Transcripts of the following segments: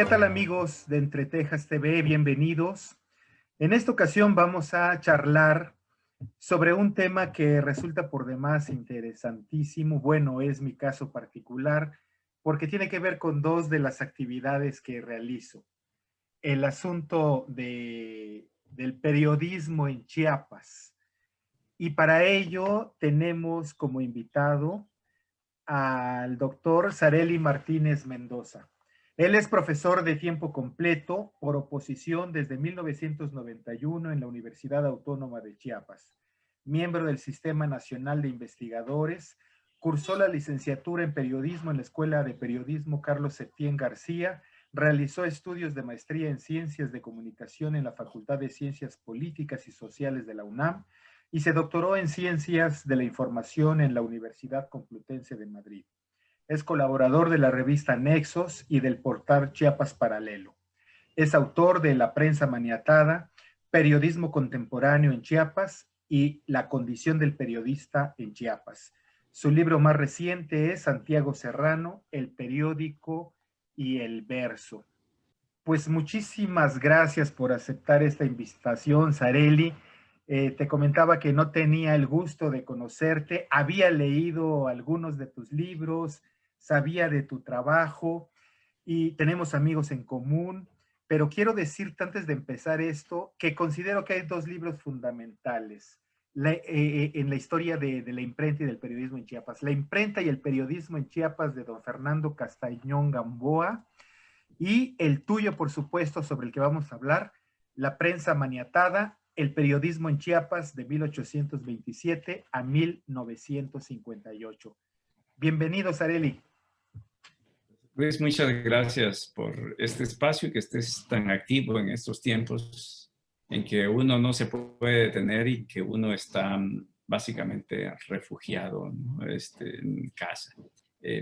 ¿Qué tal amigos de Entre Tejas TV? Bienvenidos. En esta ocasión vamos a charlar sobre un tema que resulta por demás interesantísimo. Bueno, es mi caso particular porque tiene que ver con dos de las actividades que realizo. El asunto del periodismo en Chiapas. Y para ello tenemos como invitado al doctor Sareli Martínez Mendoza. Él es profesor de tiempo completo por oposición desde 1991 en la Universidad Autónoma de Chiapas. Miembro del Sistema Nacional de Investigadores, cursó la licenciatura en periodismo en la Escuela de Periodismo Carlos Septién García, realizó estudios de maestría en Ciencias de Comunicación en la Facultad de Ciencias Políticas y Sociales de la UNAM y se doctoró en Ciencias de la Información en la Universidad Complutense de Madrid. Es colaborador de la revista Nexos y del portal Chiapas Paralelo. Es autor de La Prensa Maniatada, Periodismo Contemporáneo en Chiapas y La Condición del Periodista en Chiapas. Su libro más reciente es Santiago Serrano, El Periódico y el Verso. Pues muchísimas gracias por aceptar esta invitación, Sareli. Te comentaba que no tenía el gusto de conocerte, había leído algunos de tus libros, sabía de tu trabajo y tenemos amigos en común, pero quiero decirte antes de empezar esto que considero que hay dos libros fundamentales en la historia de la imprenta y del periodismo en Chiapas. La imprenta y el periodismo en Chiapas de don Fernando Castañón Gamboa, y el tuyo, por supuesto, sobre el que vamos a hablar, La Prensa Maniatada, el periodismo en Chiapas de 1827 a 1958. Bienvenido, Sareli. Luis, muchas gracias por este espacio y que estés tan activo en estos tiempos en que uno no se puede detener y que uno está básicamente refugiado, ¿no? En casa.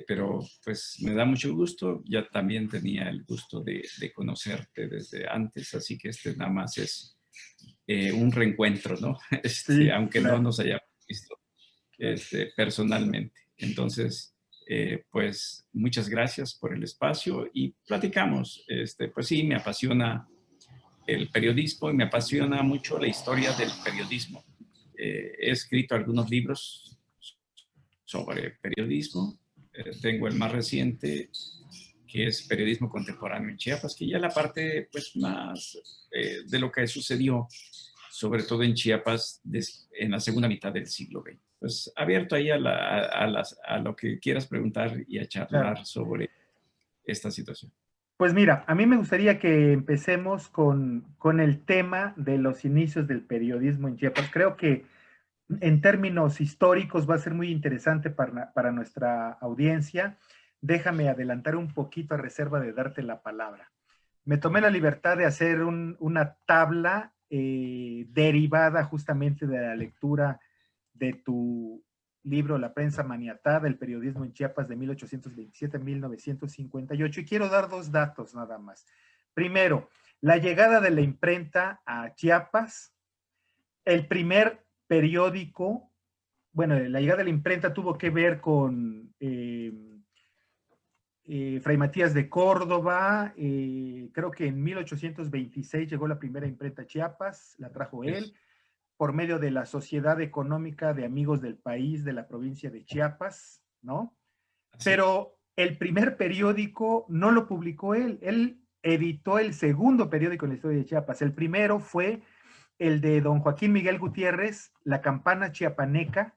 Pero pues me da mucho gusto, ya también tenía el gusto de conocerte desde antes, así que nada más es un reencuentro, ¿no? Sí, Aunque no claro. nos hayamos visto personalmente. Entonces, pues muchas gracias por el espacio y platicamos. Pues sí, me apasiona el periodismo y me apasiona mucho la historia del periodismo. He escrito algunos libros sobre periodismo. Tengo el más reciente, que es Periodismo Contemporáneo en Chiapas, que ya es la parte pues, más de lo que sucedió, sobre todo en Chiapas, en la segunda mitad del siglo XX. Pues abierto ahí a lo que quieras preguntar y a Claro. charlar sobre esta situación. Pues mira, a mí me gustaría que empecemos con el tema de los inicios del periodismo en Chiapas. Creo que en términos históricos va a ser muy interesante para nuestra audiencia. Déjame adelantar un poquito a reserva de darte la palabra. Me tomé la libertad de hacer una tabla derivada justamente de la lectura de tu libro La Prensa Maniatada, el periodismo en Chiapas de 1827 a 1958. Y quiero dar dos datos nada más. Primero, la llegada de la imprenta a Chiapas, el primer periódico, bueno, la llegada de la imprenta tuvo que ver con Fray Matías de Córdoba, creo que en 1826 llegó la primera imprenta a Chiapas, la trajo él, por medio de la Sociedad Económica de Amigos del País de la provincia de Chiapas, ¿no? Así. Pero el primer periódico no lo publicó él editó el segundo periódico en la historia de Chiapas. El primero fue el de don Joaquín Miguel Gutiérrez, La Campana Chiapaneca,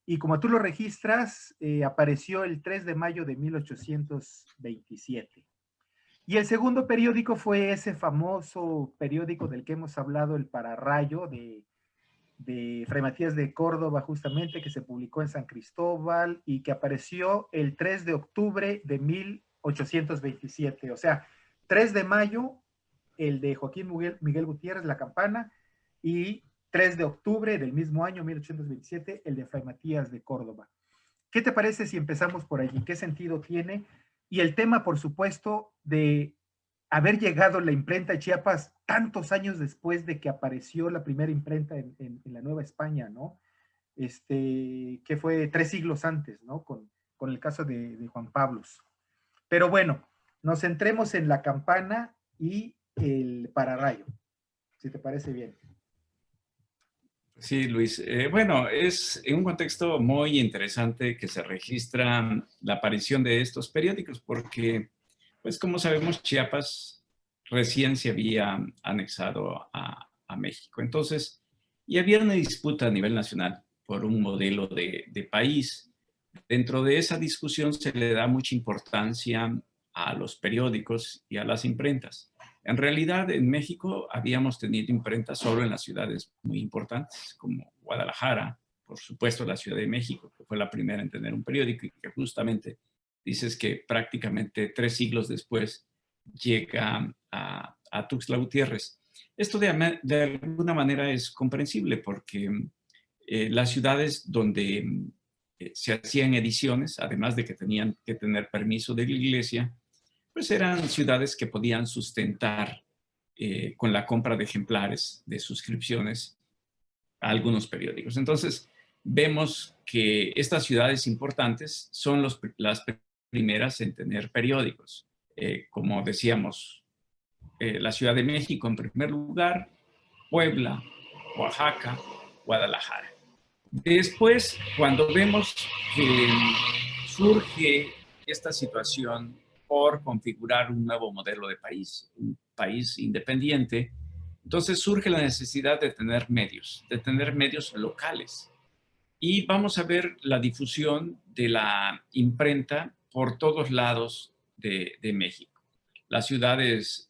y como tú lo registras, apareció el 3 de mayo de 1827. Y el segundo periódico fue ese famoso periódico del que hemos hablado, el Pararrayo, de Fray Matías de Córdoba, justamente, que se publicó en San Cristóbal y que apareció el 3 de octubre de 1827. O sea, 3 de mayo, el de Joaquín Miguel Gutiérrez, La Campana, y 3 de octubre del mismo año, 1827, el de Fray Matías de Córdoba. ¿Qué te parece si empezamos por allí? ¿Qué sentido tiene? Y el tema, por supuesto, de haber llegado la imprenta a Chiapas tantos años después de que apareció la primera imprenta en la Nueva España, ¿no? Que fue 3 siglos antes, ¿no? Con el caso de Juan Pablos. Pero bueno, nos centremos en la campana y el pararrayo, si te parece bien. Sí, Luis. Bueno, es en un contexto muy interesante que se registra la aparición de estos periódicos, porque, pues como sabemos, Chiapas recién se había anexado a México. Entonces, y había una disputa a nivel nacional por un modelo de país. Dentro de esa discusión se le da mucha importancia a los periódicos y a las imprentas. En realidad, en México habíamos tenido imprentas solo en las ciudades muy importantes, como Guadalajara, por supuesto la Ciudad de México, que fue la primera en tener un periódico y que justamente dices que prácticamente 3 siglos después llega a Tuxtla Gutiérrez. Esto de alguna manera es comprensible porque las ciudades donde se hacían ediciones, además de que tenían que tener permiso de la iglesia, pues eran ciudades que podían sustentar con la compra de ejemplares, de suscripciones a algunos periódicos. Entonces, vemos que estas ciudades importantes son las primeras en tener periódicos. Como decíamos, la Ciudad de México en primer lugar, Puebla, Oaxaca, Guadalajara. Después, cuando vemos que surge esta situación por configurar un nuevo modelo de país, un país independiente, entonces surge la necesidad de tener medios locales. Y vamos a ver la difusión de la imprenta por todos lados de México. Las ciudades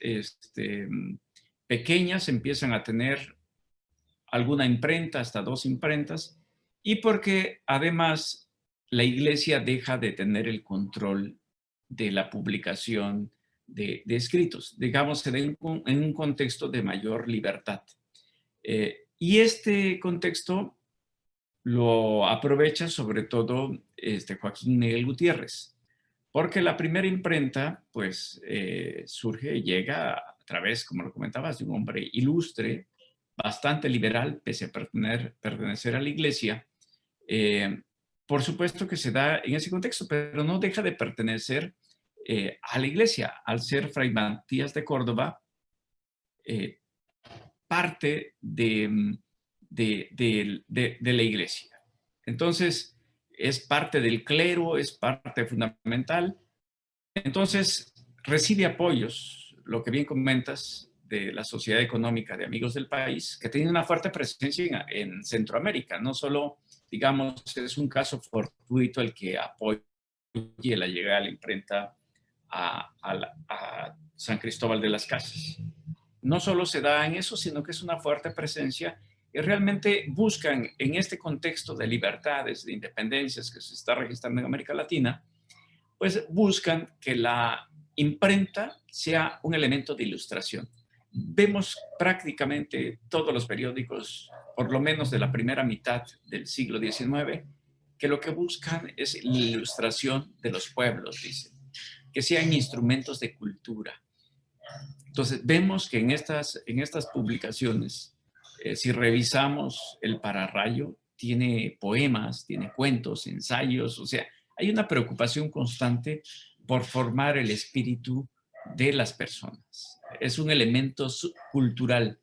pequeñas empiezan a tener alguna imprenta, hasta 2 imprentas, y porque además la iglesia deja de tener el control de la publicación de escritos, digamos, en un contexto de mayor libertad. Y este contexto lo aprovecha sobre todo Joaquín Miguel Gutiérrez, porque la primera imprenta, pues, surge, llega a través, como lo comentabas, de un hombre ilustre, bastante liberal, pese a pertenecer a la iglesia. Eh, por supuesto que se da en ese contexto, pero no deja de pertenecer a la iglesia, al ser Fray Matías de Córdoba, parte de la iglesia. Entonces, es parte del clero, es parte fundamental. Entonces, recibe apoyos, lo que bien comentas, de la Sociedad Económica de Amigos del País, que tiene una fuerte presencia en Centroamérica. No solo, digamos, es un caso fortuito el que apoye la llegada de la imprenta a San Cristóbal de las Casas. No solo se da en eso, sino que es una fuerte presencia y realmente buscan en este contexto de libertades, de independencias que se está registrando en América Latina, pues buscan que la imprenta sea un elemento de ilustración. Vemos prácticamente todos los periódicos, por lo menos de la primera mitad del siglo XIX, que lo que buscan es la ilustración de los pueblos, dicen, que sean instrumentos de cultura. Entonces, vemos que en estas publicaciones, si revisamos el pararrayo, tiene poemas, tiene cuentos, ensayos, o sea, hay una preocupación constante por formar el espíritu de las personas. Es un elemento cultural.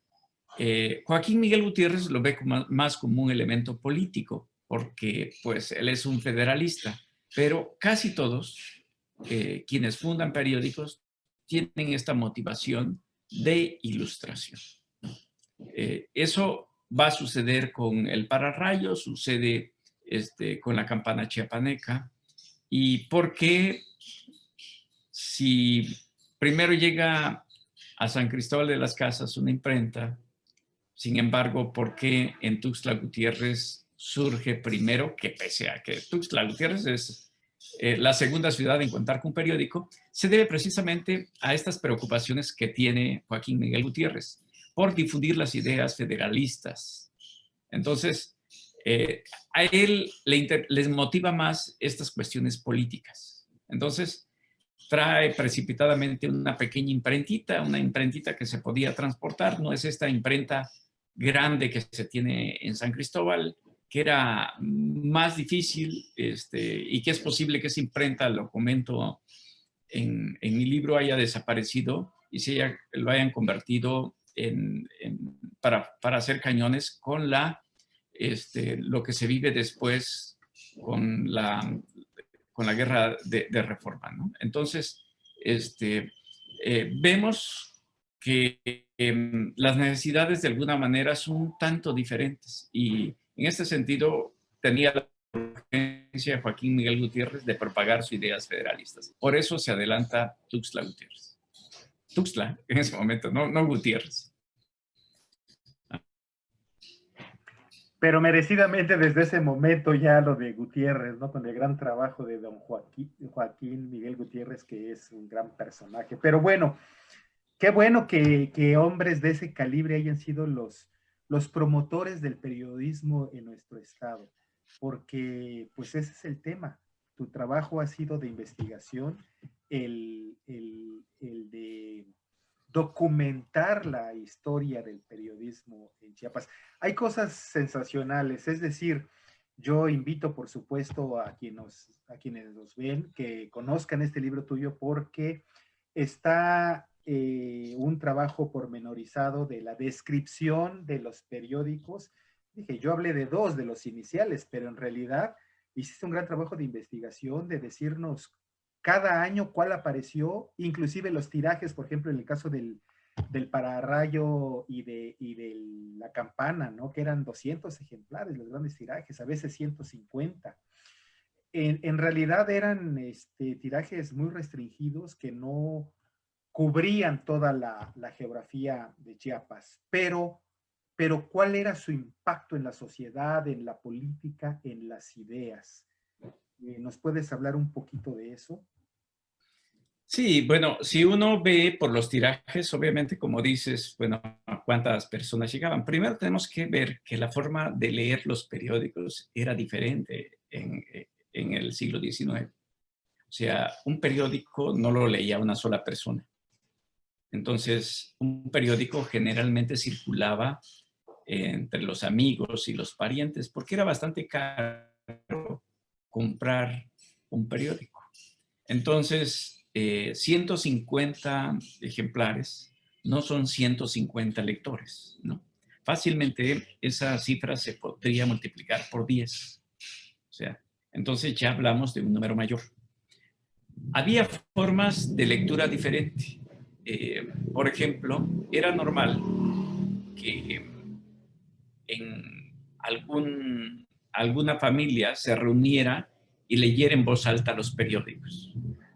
Joaquín Miguel Gutiérrez lo ve más como un elemento político, porque pues él es un federalista, pero casi todos quienes fundan periódicos tienen esta motivación de ilustración. Eso va a suceder con el pararrayo, sucede con la campana chiapaneca. ¿Y por qué si primero llega a San Cristóbal de las Casas una imprenta, sin embargo, por qué en Tuxtla Gutiérrez surge primero, que pese a que Tuxtla Gutiérrez es la segunda ciudad en contar con un periódico, se debe precisamente a estas preocupaciones que tiene Joaquín Miguel Gutiérrez por difundir las ideas federalistas. Entonces, a él les motiva más estas cuestiones políticas. Entonces, trae precipitadamente una pequeña imprentita, una imprentita que se podía transportar, no es esta imprenta grande que se tiene en San Cristóbal, que era más difícil y que es posible que esa imprenta, lo comento mi libro haya desaparecido y lo hayan convertido para hacer cañones con lo que se vive después con la guerra de reforma, ¿no? Entonces, vemos que las necesidades de alguna manera son un tanto diferentes y en este sentido tenía la urgencia de Joaquín Miguel Gutiérrez de propagar sus ideas federalistas. Por eso se adelanta Tuxtla Gutiérrez. Tuxtla en ese momento, no Gutiérrez. Pero merecidamente desde ese momento ya lo de Gutiérrez, ¿no? Con el gran trabajo de don Joaquín Miguel Gutiérrez, que es un gran personaje. Pero bueno, qué bueno que hombres de ese calibre hayan sido los promotores del periodismo en nuestro estado, porque pues ese es el tema. Tu trabajo ha sido de investigación, el de documentar la historia del periodismo en Chiapas. Hay cosas sensacionales, es decir, yo invito, por supuesto, a quienes nos ven que conozcan este libro tuyo porque está un trabajo pormenorizado de la descripción de los periódicos. Dije, yo hablé de dos de los iniciales, pero en realidad hiciste un gran trabajo de investigación, de decirnos cada año cuál apareció, inclusive los tirajes, por ejemplo, en el caso del pararrayo y de la campana, ¿no? Que eran 200 ejemplares, los grandes tirajes, a veces 150. En realidad eran tirajes muy restringidos que no cubrían toda la geografía de Chiapas, pero ¿cuál era su impacto en la sociedad, en la política, en las ideas? ¿Nos puedes hablar un poquito de eso? Sí, bueno, si uno ve por los tirajes, obviamente, como dices, bueno, a cuántas personas llegaban. Primero tenemos que ver que la forma de leer los periódicos era diferente en el siglo XIX. O sea, un periódico no lo leía una sola persona. Entonces, un periódico generalmente circulaba entre los amigos y los parientes, porque era bastante caro comprar un periódico. Entonces, 150 ejemplares no son 150 lectores, ¿no? Fácilmente esa cifra se podría multiplicar por 10. O sea, entonces ya hablamos de un número mayor. Había formas de lectura diferente. Por ejemplo, era normal que en alguna familia se reuniera y leyera en voz alta los periódicos.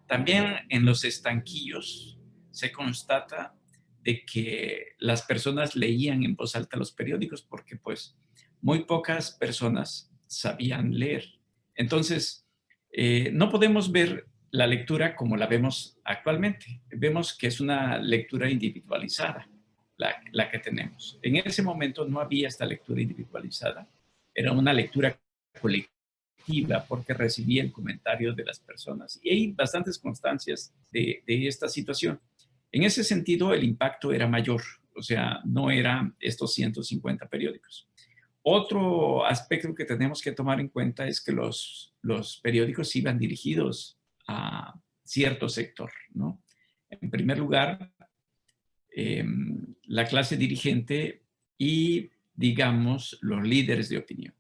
También en los estanquillos se constata de que las personas leían en voz alta los periódicos porque pues muy pocas personas sabían leer. Entonces, no podemos ver la lectura como la vemos actualmente. Vemos que es una lectura individualizada la que tenemos. En ese momento no había esta lectura individualizada. Era una lectura colectiva porque recibía el comentario de las personas. Y hay bastantes constancias de esta situación. En ese sentido, el impacto era mayor. O sea, no eran estos 150 periódicos. Otro aspecto que tenemos que tomar en cuenta es que los periódicos iban dirigidos a cierto sector, ¿no? En primer lugar, la clase dirigente y, digamos, los líderes de opinión.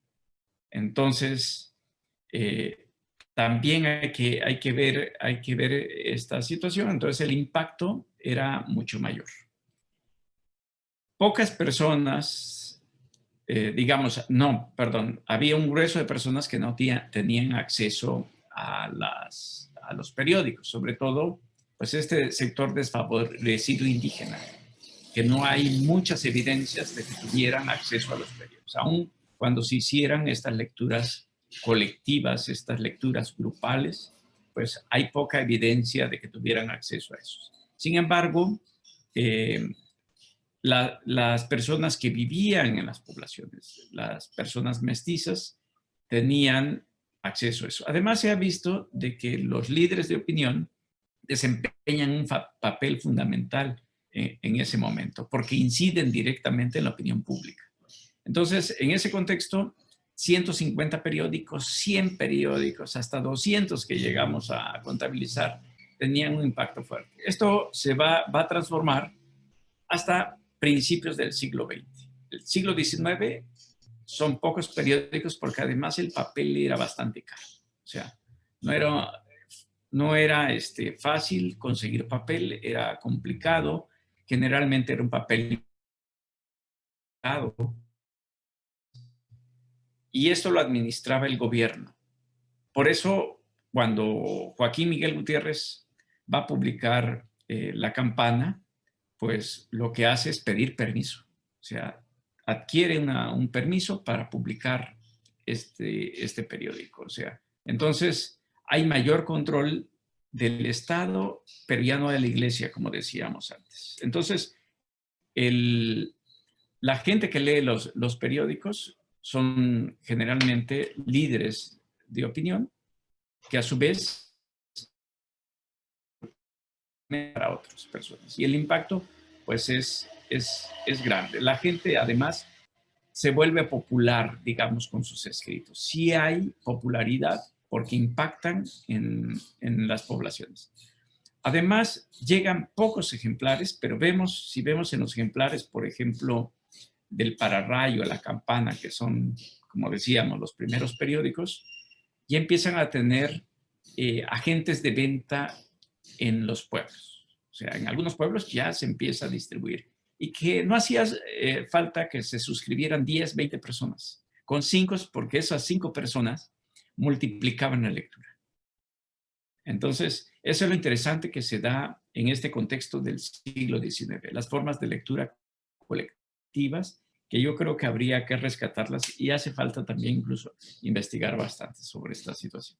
Entonces, también hay que ver esta situación. Entonces, el impacto era mucho mayor. Pocas personas, había un grueso de personas que no tenían acceso a los periódicos, sobre todo pues este sector desfavorecido indígena, que no hay muchas evidencias de que tuvieran acceso a los periódicos, aun cuando se hicieran estas lecturas colectivas, estas lecturas grupales, pues hay poca evidencia de que tuvieran acceso a esos. Sin embargo, las personas que vivían en las poblaciones, las personas mestizas, tenían acceso a eso. Además, se ha visto de que los líderes de opinión desempeñan un papel fundamental en ese momento, porque inciden directamente en la opinión pública. Entonces, en ese contexto, 150 periódicos, 100 periódicos, hasta 200 que llegamos a contabilizar, tenían un impacto fuerte. Esto se va a transformar hasta principios del siglo XX. El siglo XIX son pocos periódicos porque además el papel era bastante caro. O sea, no era fácil conseguir papel, era complicado. Generalmente era un papel caro. Y esto lo administraba el gobierno. Por eso, cuando Joaquín Miguel Gutiérrez va a publicar La Campana, pues lo que hace es pedir permiso. O sea, adquiere un permiso para publicar este periódico. O sea, entonces hay mayor control del Estado, pero ya no de la Iglesia, como decíamos antes. Entonces, la gente que lee los periódicos son generalmente líderes de opinión que a su vez para otras personas. Y el impacto, pues, es grande. La gente, además, se vuelve popular, digamos, con sus escritos. Sí hay popularidad porque impactan en las poblaciones. Además, llegan pocos ejemplares, pero si vemos en los ejemplares, por ejemplo, del Pararrayo, La Campana, que son, como decíamos, los primeros periódicos, ya empiezan a tener agentes de venta en los pueblos. O sea, en algunos pueblos ya se empieza a distribuir. Y que no hacía falta que se suscribieran 10, 20 personas. Con 5, porque esas 5 personas multiplicaban la lectura. Entonces, eso es lo interesante que se da en este contexto del siglo XIX. Las formas de lectura colectivas, que yo creo que habría que rescatarlas y hace falta también incluso investigar bastante sobre esta situación.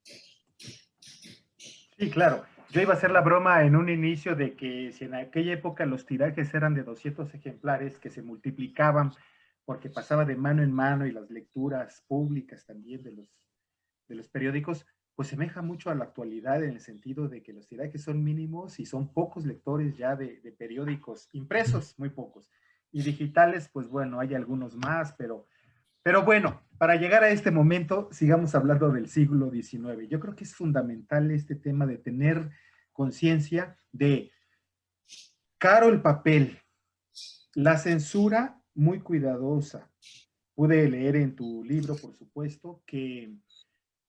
Sí, claro. Yo iba a hacer la broma en un inicio de que si en aquella época los tirajes eran de 200 ejemplares que se multiplicaban porque pasaba de mano en mano y las lecturas públicas también de los periódicos, pues semeja mucho a la actualidad en el sentido de que los tirajes son mínimos y son pocos lectores ya de periódicos impresos, muy pocos. Y digitales, pues bueno, hay algunos más, pero bueno, para llegar a este momento, sigamos hablando del siglo XIX. Yo creo que es fundamental este tema de tener conciencia de caro el papel, la censura muy cuidadosa. Pude leer en tu libro, por supuesto, que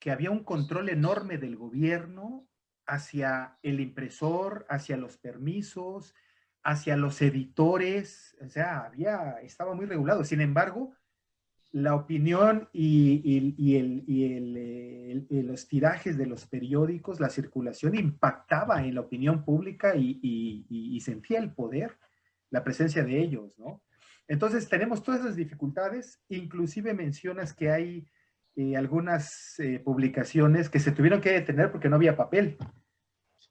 había un control enorme del gobierno hacia el impresor, hacia los permisos, hacia los editores, o sea, estaba muy regulado. Sin embargo, la opinión y los tirajes de los periódicos, la circulación impactaba en la opinión pública y sentía el poder, la presencia de ellos, ¿no? Entonces tenemos todas esas dificultades, inclusive mencionas que hay algunas publicaciones que se tuvieron que detener porque no había papel.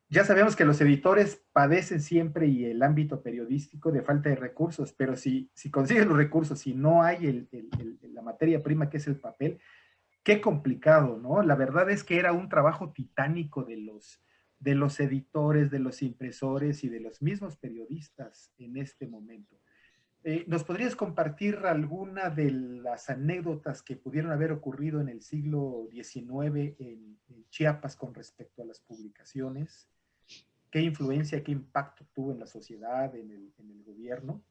Ya sabemos que los editores padecen siempre y el ámbito periodístico de falta de recursos, pero si consigues los recursos, si no hay la materia prima que es el papel, qué complicado, ¿no? La verdad es que era un trabajo titánico de los editores, de los impresores y de los mismos periodistas en este momento. ¿Nos podrías compartir alguna de las anécdotas que pudieron haber ocurrido en el siglo XIX en Chiapas con respecto a las publicaciones? ¿Qué influencia, qué impacto tuvo en la sociedad, en el gobierno?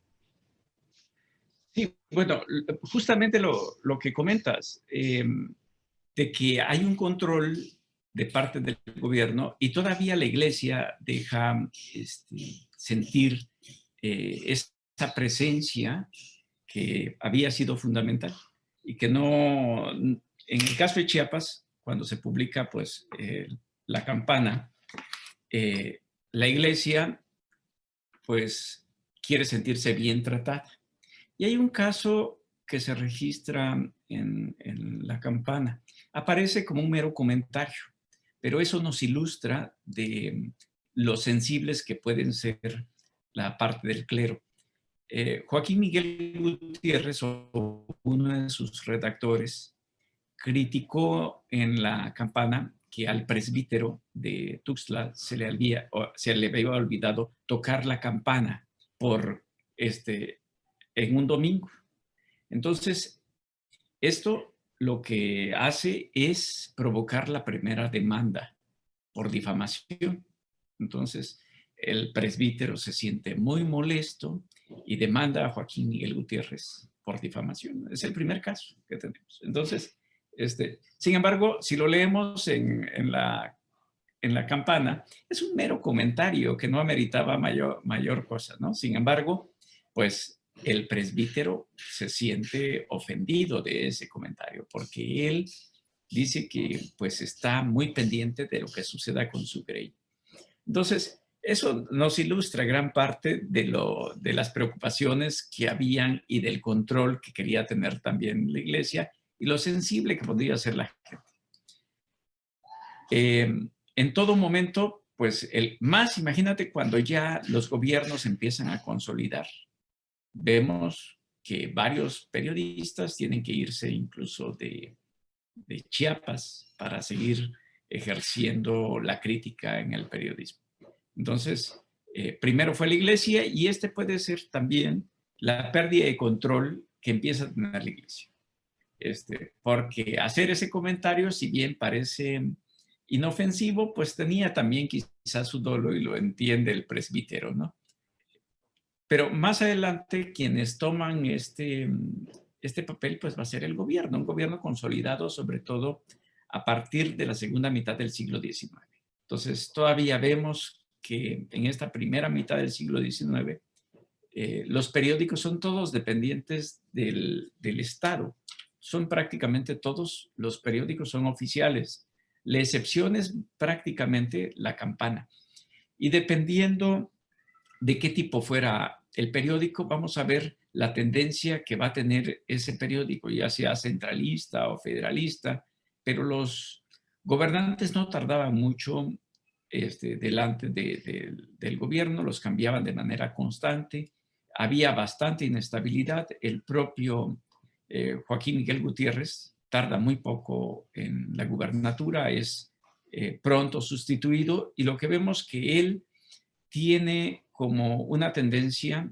Sí, bueno, justamente lo que comentas, de que hay un control de parte del gobierno y todavía la iglesia deja sentir esta presencia que había sido fundamental y que no, en el caso de Chiapas, cuando se publica pues La Campana, la iglesia pues quiere sentirse bien tratada. Y hay un caso que se registra en La Campana. Aparece como un mero comentario, pero eso nos ilustra de lo sensibles que pueden ser la parte del clero. Joaquín Miguel Gutiérrez, uno de sus redactores, criticó en La Campana que al presbítero de Tuxtla se le había olvidado tocar la campana por en un domingo. Entonces, esto lo que hace es provocar la primera demanda por difamación, Entonces, el presbítero se siente muy molesto y demanda a Joaquín Miguel Gutiérrez por difamación. Es el primer caso que tenemos. Entonces, sin embargo, si lo leemos en la campana, es un mero comentario que no ameritaba mayor cosa, ¿no? Sin embargo, pues el presbítero se siente ofendido de ese comentario porque él dice que pues está muy pendiente de lo que suceda con su grey. Entonces, eso nos ilustra gran parte de las preocupaciones que habían y del control que quería tener también la iglesia y lo sensible que podría ser la gente. En todo momento, pues imagínate cuando ya los gobiernos empiezan a consolidar. Vemos que varios periodistas tienen que irse incluso de Chiapas para seguir ejerciendo la crítica en el periodismo. Entonces, primero fue la iglesia y puede ser también la pérdida de control que empieza a tener la iglesia. Porque hacer ese comentario, si bien parece inofensivo, pues tenía también quizás su dolo y lo entiende el presbítero, ¿no? Pero más adelante, quienes toman este papel, pues va a ser el gobierno, un gobierno consolidado sobre todo a partir de la segunda mitad del siglo XIX. Entonces, todavía vemos que en esta primera mitad del siglo XIX, los periódicos son todos dependientes del Estado. Son prácticamente todos los periódicos son oficiales. La excepción es prácticamente la campana. Y dependiendo de qué tipo fuera el periódico, vamos a ver la tendencia que va a tener ese periódico, ya sea centralista o federalista, pero los gobernantes no tardaban mucho delante del gobierno, los cambiaban de manera constante, había bastante inestabilidad, el propio Joaquín Miguel Gutiérrez tarda muy poco en la gubernatura, es pronto sustituido y lo que vemos que él tiene como una tendencia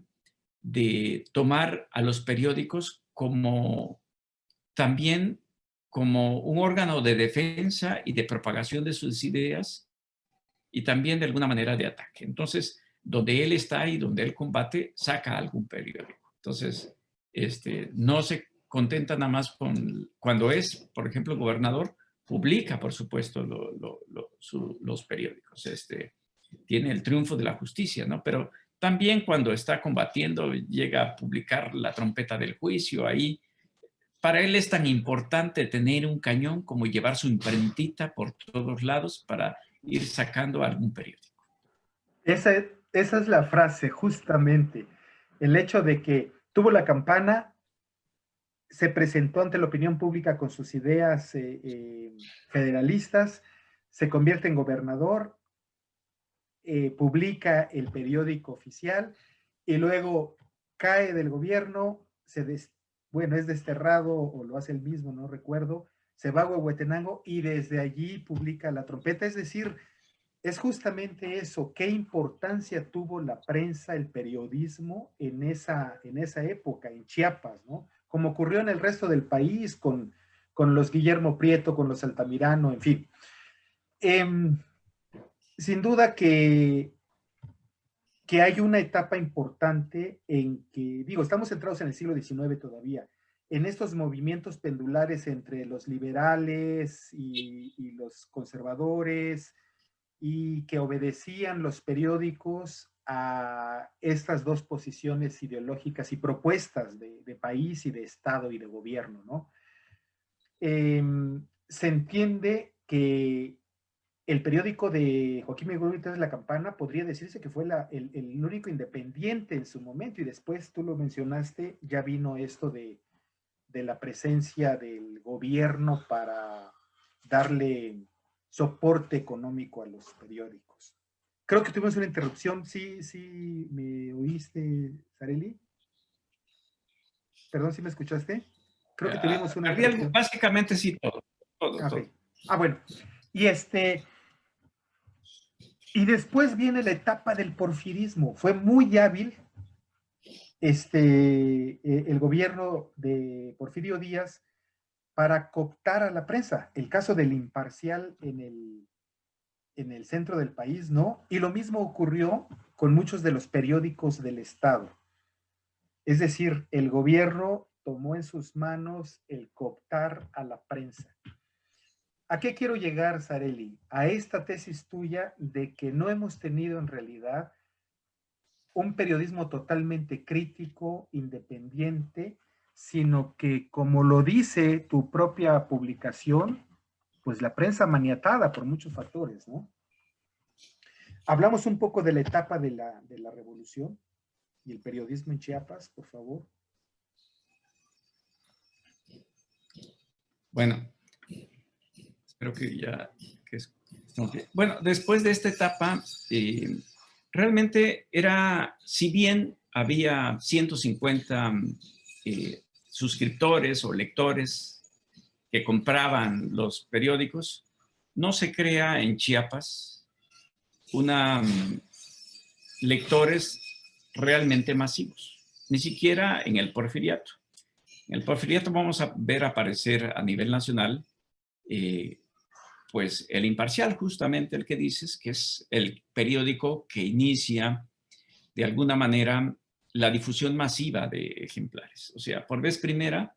de tomar a los periódicos como también como un órgano de defensa y de propagación de sus ideas y también de alguna manera de ataque. Entonces, donde él está y donde él combate, saca algún periódico. Entonces, no se contenta nada más con, cuando es, por ejemplo, gobernador, publica, por supuesto, los periódicos. Tiene el triunfo de la justicia, ¿no? Pero también cuando está combatiendo, llega a publicar la trompeta del juicio ahí. Para él es tan importante tener un cañón como llevar su imprentita por todos lados para ir sacando algún periódico. Esa es la frase, justamente. El hecho de que tuvo la campana, se presentó ante la opinión pública con sus ideas federalistas, se convierte en gobernador, publica el periódico oficial y luego cae del gobierno, bueno, es desterrado o lo hace él mismo, no recuerdo, se va a Huehuetenango y desde allí publica la trompeta. Es decir, es justamente eso, qué importancia tuvo la prensa, el periodismo en esa época, en Chiapas, ¿no? Como ocurrió en el resto del país con los Guillermo Prieto, con los Altamirano, en fin. Sin duda que hay una etapa importante en que, digo, estamos centrados en el siglo XIX todavía, en estos movimientos pendulares entre los liberales y los conservadores, y que obedecían los periódicos a estas dos posiciones ideológicas y propuestas de país y de Estado y de gobierno, ¿no? Se entiende que el periódico de Joaquín Miguel Gutiérrez La Campana podría decirse que fue el único independiente en su momento, y después tú lo mencionaste, ya vino esto de la presencia del gobierno para darle soporte económico a los periódicos. Creo que tuvimos una interrupción. ¿Sí me oíste, Sareli? Perdón, ¿sí me escuchaste? Creo que tuvimos una interrupción. Básicamente sí, todo. Okay. Bueno. Y después viene la etapa del porfirismo. Fue muy hábil el gobierno de Porfirio Díaz para cooptar a la prensa. El caso del Imparcial en en el centro del país, ¿no? Y lo mismo ocurrió con muchos de los periódicos del Estado. Es decir, el gobierno tomó en sus manos el cooptar a la prensa. ¿A qué quiero llegar, Sareli? A esta tesis tuya de que no hemos tenido en realidad un periodismo totalmente crítico, independiente, sino que, como lo dice tu propia publicación, pues la prensa maniatada por muchos factores, ¿no? Hablamos un poco de la etapa de la revolución y el periodismo en Chiapas, por favor. Bueno, espero que ya... Bueno, después de esta etapa, realmente era, si bien había 150 suscriptores o lectores que compraban los periódicos, no se crea en Chiapas una lectores realmente masivos, ni siquiera en el Porfiriato. En el Porfiriato vamos a ver aparecer a nivel nacional pues El Imparcial, justamente el que dices, que es el periódico que inicia de alguna manera la difusión masiva de ejemplares. O sea, por vez primera,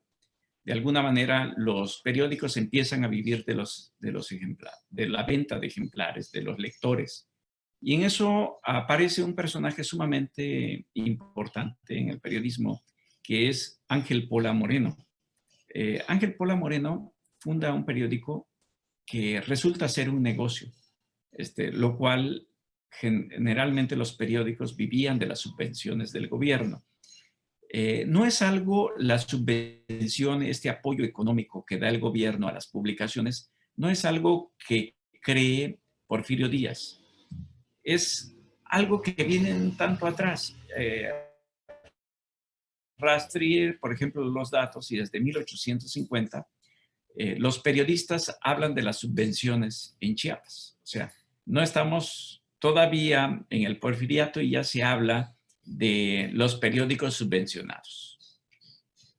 de alguna manera los periódicos empiezan a vivir de los ejemplares, de la venta de ejemplares, de los lectores. Y en eso aparece un personaje sumamente importante en el periodismo, que es Ángel Pola Moreno. Ángel Pola Moreno funda un periódico que resulta ser un negocio, lo cual generalmente los periódicos vivían de las subvenciones del gobierno. No es algo, la subvención, este apoyo económico que da el gobierno a las publicaciones, no es algo que cree Porfirio Díaz. Es algo que viene un tanto atrás. Rastrear, por ejemplo, los datos y desde 1850 los periodistas hablan de las subvenciones en Chiapas. O sea, no estamos todavía en el Porfiriato y ya se habla de los periódicos subvencionados.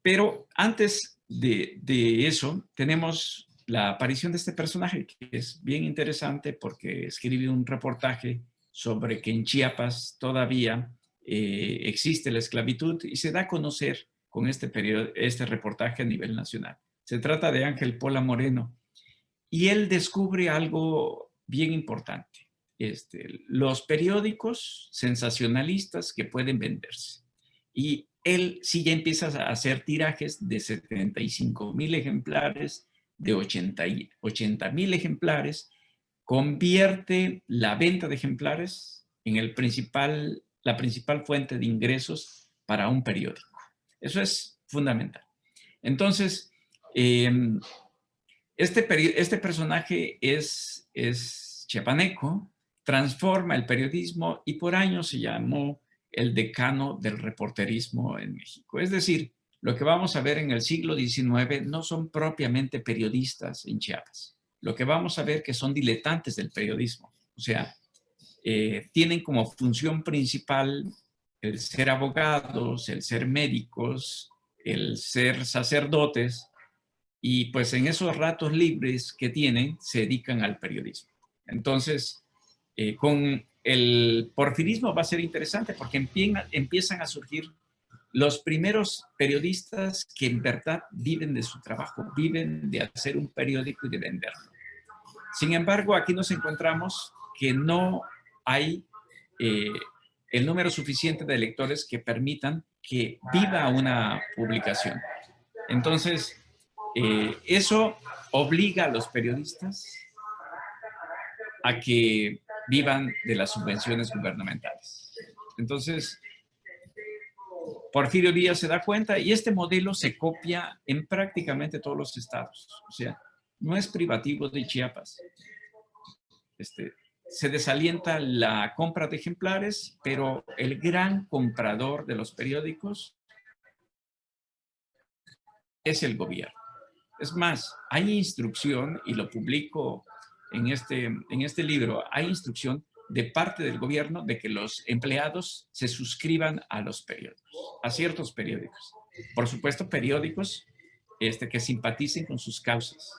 Pero antes de eso, tenemos la aparición de este personaje, que es bien interesante porque escribe un reportaje sobre que en Chiapas todavía existe la esclavitud y se da a conocer con este reportaje a nivel nacional. Se trata de Ángel Pola Moreno y él descubre algo bien importante. Los periódicos sensacionalistas que pueden venderse. Y él sí ya empieza a hacer tirajes de 75,000 ejemplares, de 80,000 ejemplares, convierte la venta de ejemplares en la principal fuente de ingresos para un periódico. Eso es fundamental. Entonces, este personaje es chiapaneco, transforma el periodismo y por años se llamó el decano del reporterismo en México. Es decir, lo que vamos a ver en el siglo XIX no son propiamente periodistas en Chiapas. Lo que vamos a ver que son diletantes del periodismo. O sea, tienen como función principal el ser abogados, el ser médicos, el ser sacerdotes, y pues en esos ratos libres que tienen se dedican al periodismo. Entonces, con el porfirismo va a ser interesante porque empiezan a surgir los primeros periodistas que en verdad viven de su trabajo, viven de hacer un periódico y de venderlo. Sin embargo, aquí nos encontramos que no hay el número suficiente de lectores que permitan que viva una publicación. Entonces, eso obliga a los periodistas a que vivan de las subvenciones gubernamentales. Entonces, Porfirio Díaz se da cuenta y este modelo se copia en prácticamente todos los estados. O sea, no es privativo de Chiapas. Se desalienta la compra de ejemplares, pero el gran comprador de los periódicos es el gobierno. Es más, hay instrucción, y lo publico en este libro, hay instrucción de parte del gobierno de que los empleados se suscriban a los periódicos, a ciertos periódicos. Por supuesto, periódicos que simpaticen con sus causas.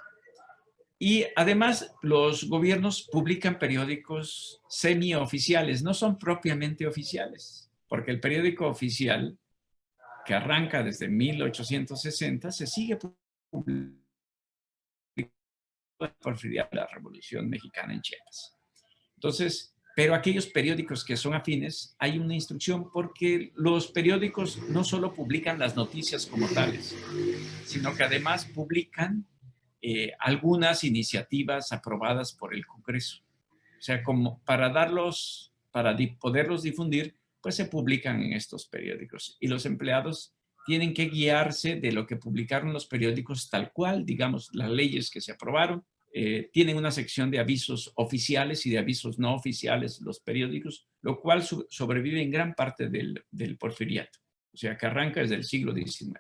Y además los gobiernos publican periódicos semioficiales, no son propiamente oficiales, porque el periódico oficial, que arranca desde 1860, se sigue publicando por la Revolución Mexicana en Chiapas. Entonces, pero aquellos periódicos que son afines, hay una instrucción porque los periódicos no solo publican las noticias como tales, sino que además publican algunas iniciativas aprobadas por el Congreso. O sea, como para poderlos difundir, pues se publican en estos periódicos. Y los empleados tienen que guiarse de lo que publicaron los periódicos tal cual, digamos, las leyes que se aprobaron. Tienen una sección de avisos oficiales y de avisos no oficiales los periódicos, lo cual sobrevive en gran parte del porfiriato, o sea, que arranca desde el siglo XIX.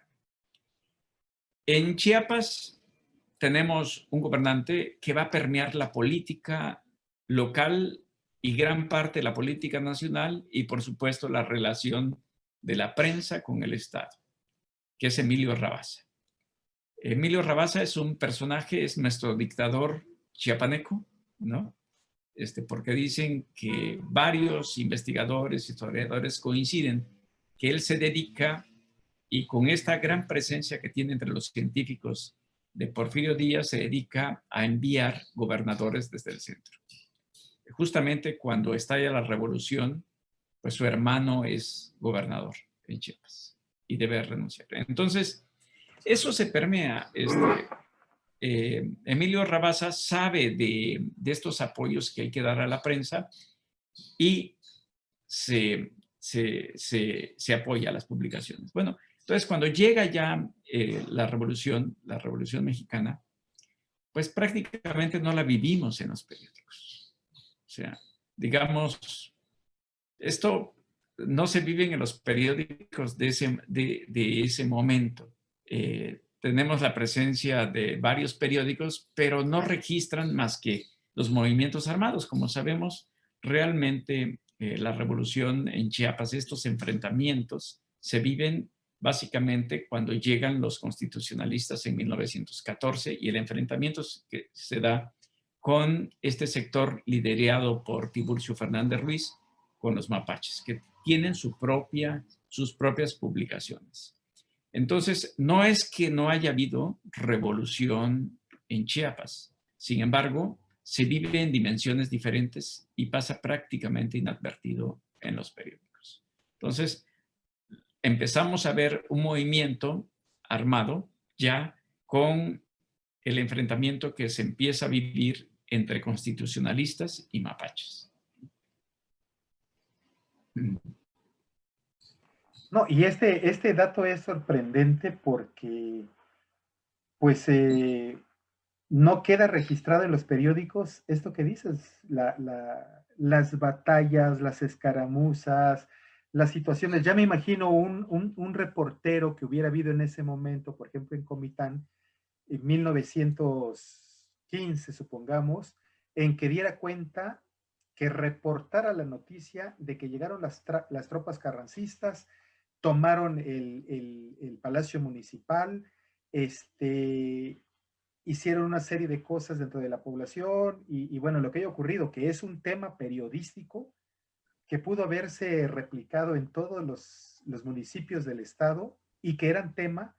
En Chiapas tenemos un gobernante que va a permear la política local y gran parte de la política nacional y, por supuesto, la relación de la prensa con el Estado, que es Emilio Rabasa. Emilio Rabasa es un personaje, es nuestro dictador chiapaneco, ¿no? Porque dicen que varios investigadores, historiadores coinciden que él se dedica, y con esta gran presencia que tiene entre los científicos de Porfirio Díaz, se dedica a enviar gobernadores desde el centro. Justamente cuando estalla la revolución, pues su hermano es gobernador en Chiapas y debe renunciar. Entonces, eso se permea. Emilio Rabasa sabe de estos apoyos que hay que dar a la prensa y se apoya a las publicaciones. Bueno, entonces cuando llega ya la revolución mexicana, pues prácticamente no la vivimos en los periódicos. O sea, digamos, esto no se vive en los periódicos de ese momento. Tenemos la presencia de varios periódicos, pero no registran más que los movimientos armados. Como sabemos, realmente la revolución en Chiapas, estos enfrentamientos, se viven básicamente cuando llegan los constitucionalistas en 1914 y el enfrentamiento que se da con este sector liderado por Tiburcio Fernández Ruiz, con los mapaches, que tienen sus propias publicaciones. Entonces, no es que no haya habido revolución en Chiapas. Sin embargo, se vive en dimensiones diferentes y pasa prácticamente inadvertido en los periódicos. Entonces, empezamos a ver un movimiento armado ya con el enfrentamiento que se empieza a vivir entre constitucionalistas y mapaches. No, y este dato es sorprendente porque, pues, no queda registrado en los periódicos esto que dices, las batallas, las escaramuzas, las situaciones. Ya me imagino un reportero que hubiera habido en ese momento, por ejemplo, en Comitán, en 1915, supongamos, en que diera cuenta, que reportara la noticia de que llegaron las tropas carrancistas, tomaron el Palacio Municipal, hicieron una serie de cosas dentro de la población y bueno, lo que haya ocurrido, que es un tema periodístico que pudo haberse replicado en todos los municipios del estado y que eran tema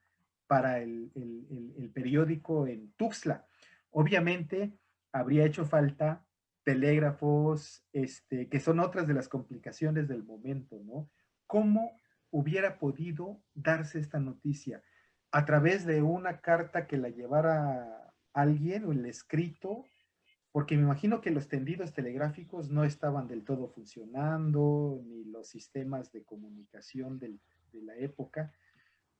para el periódico en Tuxtla. Obviamente habría hecho falta telégrafos, que son otras de las complicaciones del momento, ¿no? ¿Cómo hubiera podido darse esta noticia? ¿A través de una carta que la llevara alguien o el escrito? Porque me imagino que los tendidos telegráficos no estaban del todo funcionando, ni los sistemas de comunicación de la época.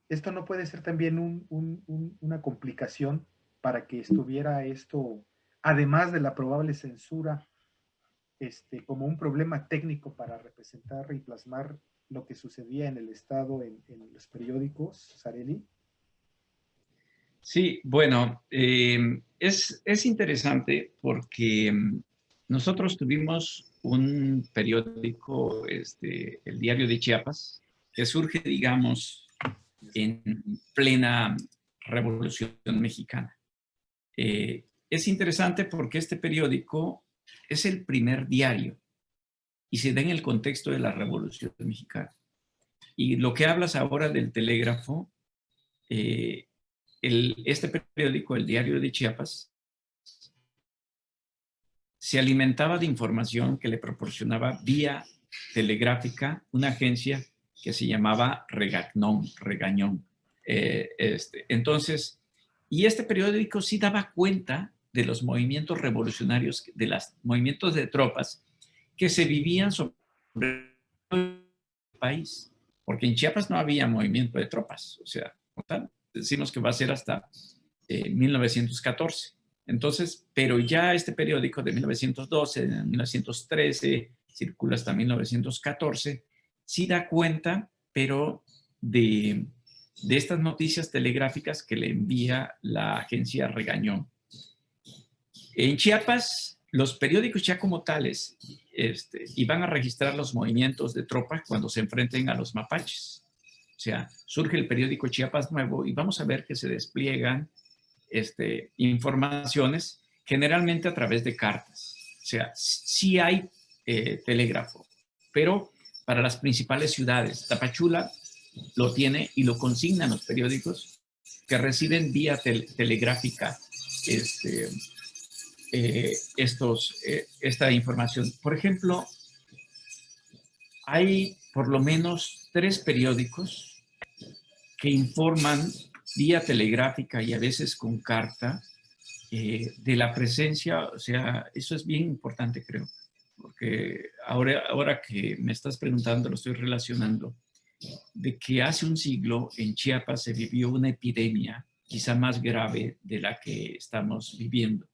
Esto no puede ser también una complicación para que estuviera esto, además de la probable censura, como un problema técnico para representar y plasmar lo que sucedía en el Estado en los periódicos, Sareli. Sí, bueno, es interesante porque nosotros tuvimos un periódico, el Diario de Chiapas, que surge, digamos, en plena Revolución Mexicana. es interesante porque este periódico es el primer diario y se da en el contexto de la Revolución Mexicana. Y lo que hablas ahora del telégrafo, este periódico, el Diario de Chiapas, se alimentaba de información que le proporcionaba vía telegráfica una agencia que se llamaba Regañón. Entonces, y este periódico sí daba cuenta de los movimientos revolucionarios, de los movimientos de tropas que se vivían sobre el país, porque en Chiapas no había movimiento de tropas, o sea, decimos que va a ser hasta 1914. Entonces, pero ya este periódico de 1912, de 1913, circula hasta 1914, sí da cuenta, pero de estas noticias telegráficas que le envía la agencia Regañón. En Chiapas, los periódicos ya como tales iban a registrar los movimientos de tropas cuando se enfrenten a los mapaches. O sea, surge el periódico Chiapas Nuevo y vamos a ver que se despliegan informaciones generalmente a través de cartas. O sea, sí hay telégrafo, pero para las principales ciudades. Tapachula lo tiene y lo consignan los periódicos que reciben vía telegráfica esta información. Por ejemplo, hay por lo menos 3 periódicos que informan vía telegráfica y a veces con carta de la presencia. O sea, eso es bien importante, creo, porque ahora que me estás preguntando, lo estoy relacionando, de que hace un siglo en Chiapas se vivió una epidemia quizá más grave de la que estamos viviendo.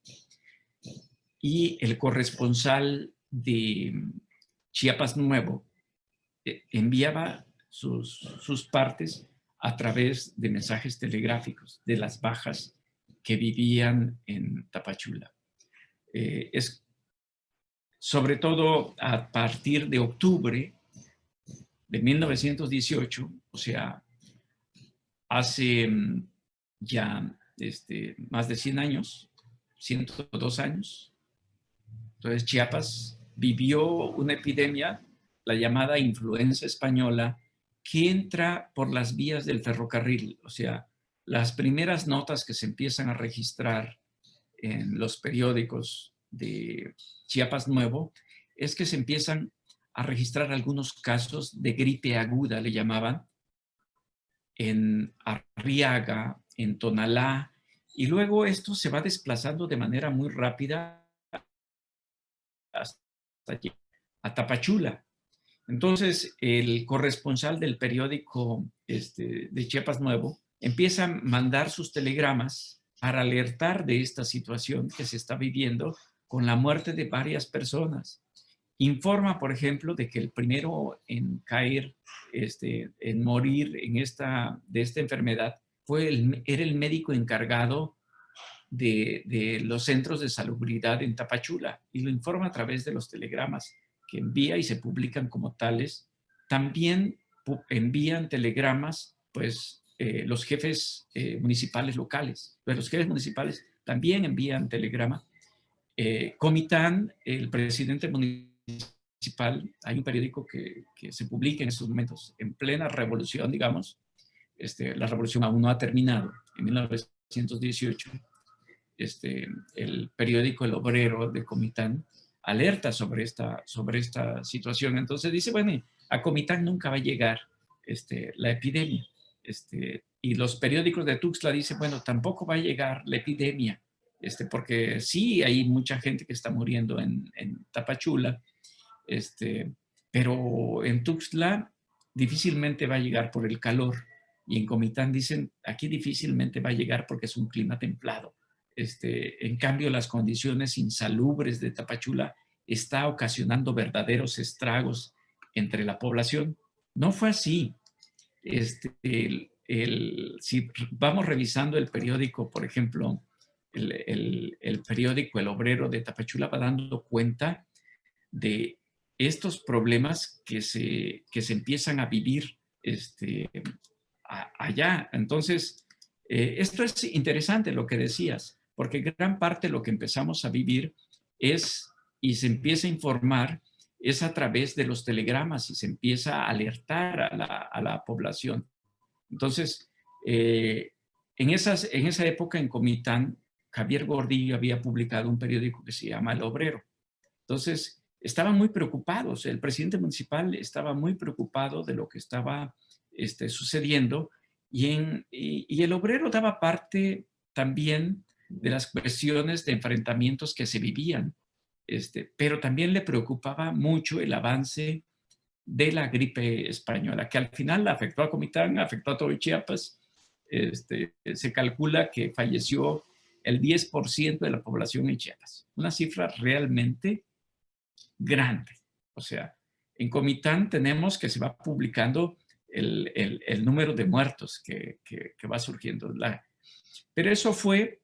Y el corresponsal de Chiapas Nuevo enviaba sus partes a través de mensajes telegráficos de las bajas que vivían en Tapachula. Es sobre todo a partir de octubre de 1918, o sea, hace ya más de 100 años, 102 años. Entonces Chiapas vivió una epidemia, la llamada influenza española, que entra por las vías del ferrocarril. O sea, las primeras notas que se empiezan a registrar en los periódicos de Chiapas Nuevo es que se empiezan a registrar algunos casos de gripe aguda, le llamaban, en Arriaga, en Tonalá, y luego esto se va desplazando de manera muy rápida hasta allí, a Tapachula. Entonces, el corresponsal del periódico de Chiapas Nuevo empieza a mandar sus telegramas para alertar de esta situación que se está viviendo con la muerte de varias personas. Informa, por ejemplo, de que el primero en caer, en morir de esta enfermedad, era el médico encargado de los centros de salubridad en Tapachula, y lo informa a través de los telegramas que envía y se publican como tales. También envían telegramas, pues, los jefes municipales locales. Pues los jefes municipales también envían telegrama. Comitán, el presidente municipal, hay un periódico que se publica en estos momentos, en plena revolución, digamos. La revolución aún no ha terminado. En 1918, el periódico El Obrero de Comitán alerta sobre esta situación. Entonces dice, bueno, a Comitán nunca va a llegar la epidemia. Y los periódicos de Tuxtla dicen, bueno, tampoco va a llegar la epidemia, porque sí hay mucha gente que está muriendo en Tapachula, pero en Tuxtla difícilmente va a llegar por el calor. Y en Comitán dicen, aquí difícilmente va a llegar porque es un clima templado. En cambio, las condiciones insalubres de Tapachula está ocasionando verdaderos estragos entre la población. No fue así. Si vamos revisando el periódico, por ejemplo, el periódico El Obrero de Tapachula va dando cuenta de estos problemas que se empiezan a vivir allá. Entonces, esto es interesante lo que decías, porque gran parte de lo que empezamos a vivir y se empieza a informar, es a través de los telegramas y se empieza a alertar a la población. Entonces, en esa época en Comitán, Javier Gordillo había publicado un periódico que se llama El Obrero. Entonces, estaban muy preocupados. El presidente municipal estaba muy preocupado de lo que estaba sucediendo y El Obrero daba parte también de las cuestiones de enfrentamientos que se vivían, pero también le preocupaba mucho el avance de la gripe española, que al final afectó a Comitán, afectó a todo Chiapas. Se calcula que falleció el 10% de la población en Chiapas. Una cifra realmente grande. O sea, en Comitán tenemos que se va publicando el número de muertos que va surgiendo. Pero eso fue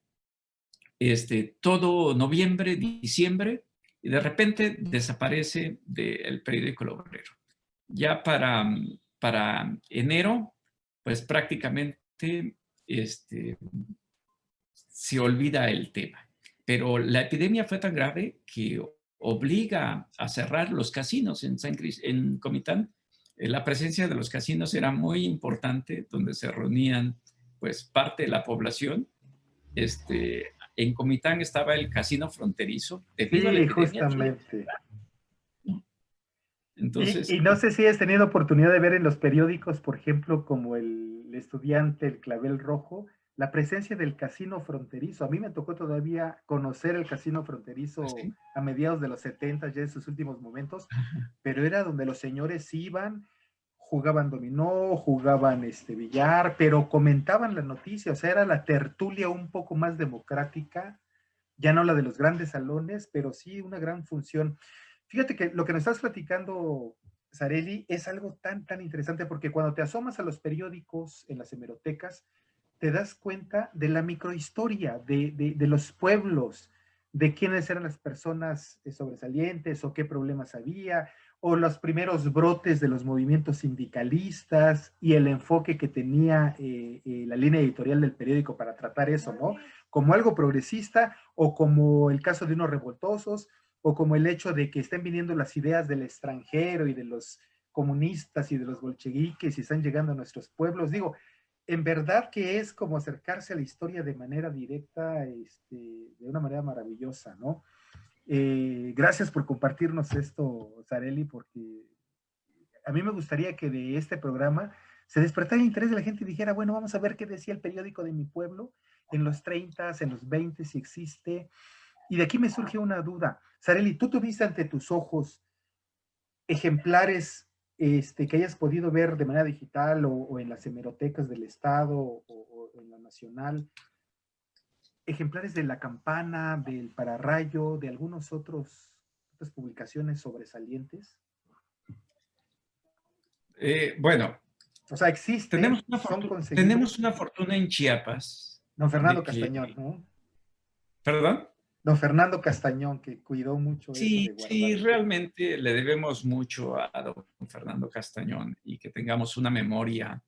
todo noviembre, diciembre, y de repente desaparece del periódico El Obrero. Ya para enero, pues prácticamente se olvida el tema. Pero la epidemia fue tan grave que obliga a cerrar los casinos en Comitán. La presencia de los casinos era muy importante, donde se reunían pues parte de la población. En Comitán estaba el casino fronterizo. Debido a la Sí, epidemia, justamente. entonces, Y no sé si has tenido oportunidad de ver en los periódicos, por ejemplo, como el Estudiante, el Clavel Rojo, la presencia del casino fronterizo. A mí me tocó todavía conocer el casino fronterizo ¿sí? a mediados de los 70, ya en sus últimos momentos, pero era donde los señores iban, jugaban dominó, jugaban billar, pero comentaban la noticia, o sea, era la tertulia un poco más democrática, ya no la de los grandes salones, pero sí una gran función. Fíjate que lo que nos estás platicando, Sareli, es algo tan interesante porque cuando te asomas a los periódicos en las hemerotecas, te das cuenta de la microhistoria de los pueblos, de quiénes eran las personas sobresalientes o qué problemas había, o los primeros brotes de los movimientos sindicalistas y el enfoque que tenía la línea editorial del periódico para tratar eso, ¿no? Como algo progresista o como el caso de unos revoltosos o como el hecho de que estén viniendo las ideas del extranjero y de los comunistas y de los bolcheviques y están llegando a nuestros pueblos. Digo, en verdad que es como acercarse a la historia de manera directa, de una manera maravillosa, ¿no? Gracias por compartirnos esto, Sareli, porque a mí me gustaría que de este programa se despertara el interés de la gente y dijera, bueno, vamos a ver qué decía el periódico de mi pueblo en los 30, en los 20, si existe. Y de aquí me surge una duda. Sareli, ¿tú tuviste ante tus ojos ejemplares que hayas podido ver de manera digital o en las hemerotecas del Estado o en la Nacional? Ejemplares de La Campana, del Pararrayo, de algunos otras publicaciones sobresalientes. bueno, O sea, existen, son conseguibles. tenemos una fortuna en Chiapas Don de Fernando que, Castañón, ¿no? ¿perdón? Don Fernando Castañón, que cuidó mucho eso de Sí, sí, guardar. realmente le debemos mucho a don Fernando Castañón y que tengamos una memoria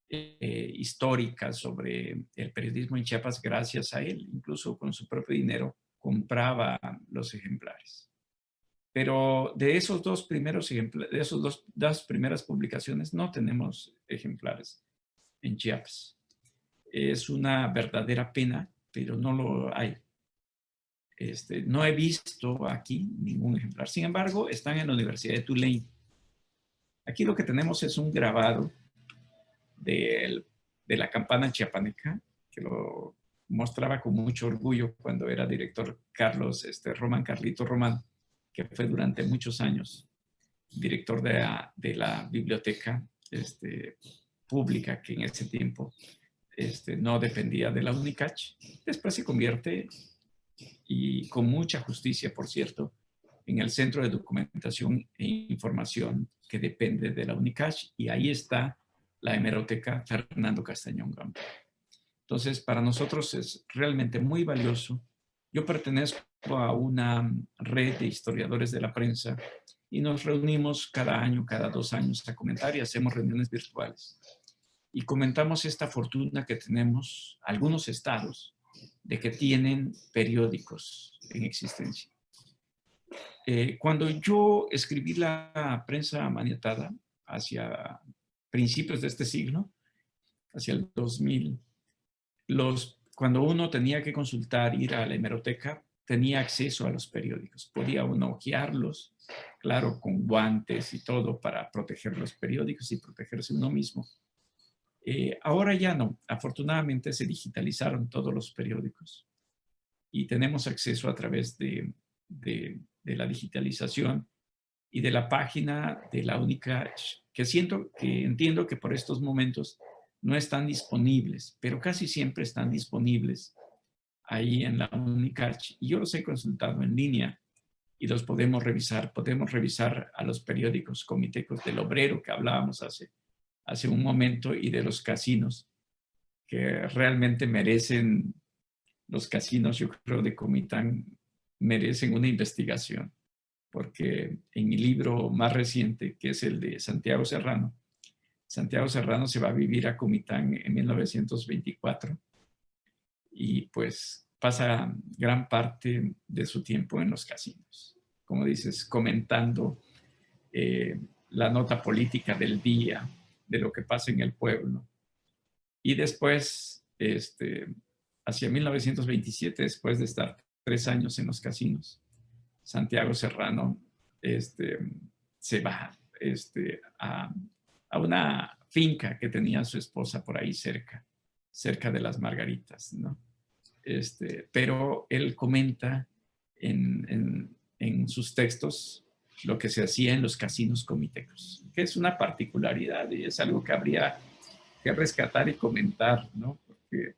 histórica sobre el periodismo en Chiapas gracias a él. Incluso con su propio dinero compraba los ejemplares. Pero de esos dos primeros ejemplares, de esos dos primeras publicaciones, no tenemos ejemplares en Chiapas. Es una verdadera pena, pero no lo hay. No he visto aquí ningún ejemplar. Sin embargo, están en la Universidad de Tulane. Aquí lo que tenemos es un grabado de la campana chiapaneca, que lo mostraba con mucho orgullo cuando era director Carlito Román, que fue durante muchos años director de la biblioteca pública, que en ese tiempo no dependía de la UNICACH. Después se convierte, y con mucha justicia, por cierto, en el Centro de Documentación e Información que depende de la UNICACH, y ahí está la hemeroteca Fernando Castañón Gamba. Entonces, para nosotros es realmente muy valioso. Yo pertenezco a una red de historiadores de la prensa y nos reunimos cada año, cada 2 años a comentar y hacemos reuniones virtuales. Y comentamos esta fortuna que tenemos algunos estados de que tienen periódicos en existencia. Cuando yo escribí la prensa maniatada hacia principios de este siglo, hacia el 2000, cuando uno tenía que consultar, ir a la hemeroteca, tenía acceso a los periódicos. Podía uno hojearlos, claro, con guantes y todo para proteger los periódicos y protegerse uno mismo. Ahora ya no. Afortunadamente se digitalizaron todos los periódicos y tenemos acceso a través de la digitalización y de la página de la Unicach, que entiendo que por estos momentos no están disponibles, pero casi siempre están disponibles ahí en la Unicach. Y yo los he consultado en línea y los podemos revisar. Podemos revisar a los periódicos comitecos del Obrero que hablábamos hace un momento y de los casinos, que realmente merecen, los casinos, yo creo, de Comitán, merecen una investigación, porque en mi libro más reciente, que es el de Santiago Serrano se va a vivir a Comitán en 1924 y pues pasa gran parte de su tiempo en los casinos, como dices, comentando la nota política del día, de lo que pasa en el pueblo. Y después, hacia 1927, después de estar 3 años en los casinos, Santiago Serrano se va a una finca que tenía su esposa por ahí cerca de las Margaritas, ¿no? Pero él comenta en sus textos lo que se hacía en los casinos comitecos, que es una particularidad y es algo que habría que rescatar y comentar, ¿no? Porque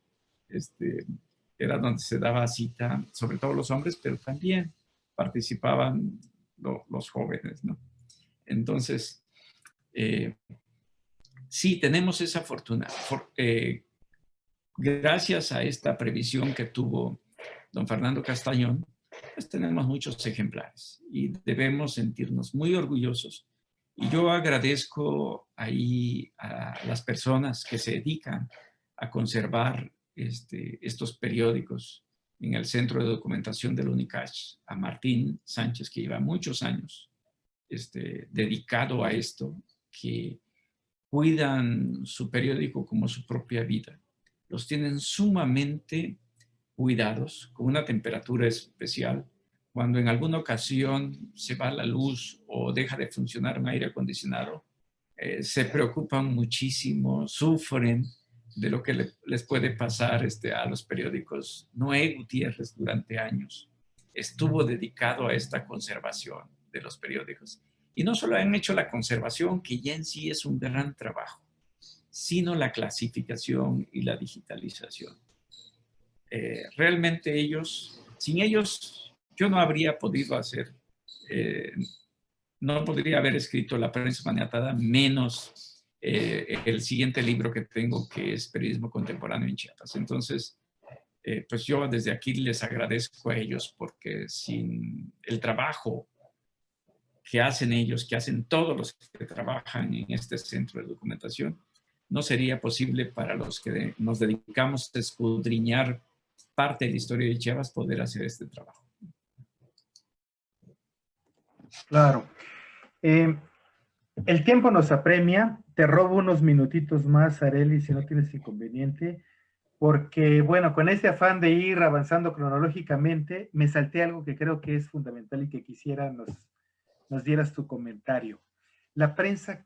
era donde se daba cita, sobre todo los hombres, pero también participaban los jóvenes, ¿no? Entonces, sí, tenemos esa fortuna. Gracias a esta previsión que tuvo don Fernando Castañón, pues tenemos muchos ejemplares y debemos sentirnos muy orgullosos. Y yo agradezco ahí a las personas que se dedican a conservar estos periódicos en el Centro de Documentación del Unicach, a Martín Sánchez, que lleva muchos años dedicado a esto, que cuidan su periódico como su propia vida. Los tienen sumamente cuidados, con una temperatura especial. Cuando en alguna ocasión se va la luz o deja de funcionar un aire acondicionado, se preocupan muchísimo, sufren de lo que les puede pasar a los periódicos. Noé Gutiérrez durante años estuvo dedicado a esta conservación de los periódicos. Y no solo han hecho la conservación, que ya en sí es un gran trabajo, sino la clasificación y la digitalización. Realmente sin ellos, yo no habría podido no podría haber escrito La prensa maniatada, menos el siguiente libro que tengo, que es Periodismo Contemporáneo en Chiapas. Entonces, pues yo desde aquí les agradezco a ellos, porque sin el trabajo que hacen ellos, que hacen todos los que trabajan en este centro de documentación, no sería posible para los que nos dedicamos a escudriñar parte de la historia de Chiapas poder hacer este trabajo. Claro. El tiempo nos apremia. Te robo unos minutitos más, Arely, si no tienes inconveniente, porque, bueno, con este afán de ir avanzando cronológicamente, me salté algo que creo que es fundamental y que quisiera nos dieras tu comentario. La prensa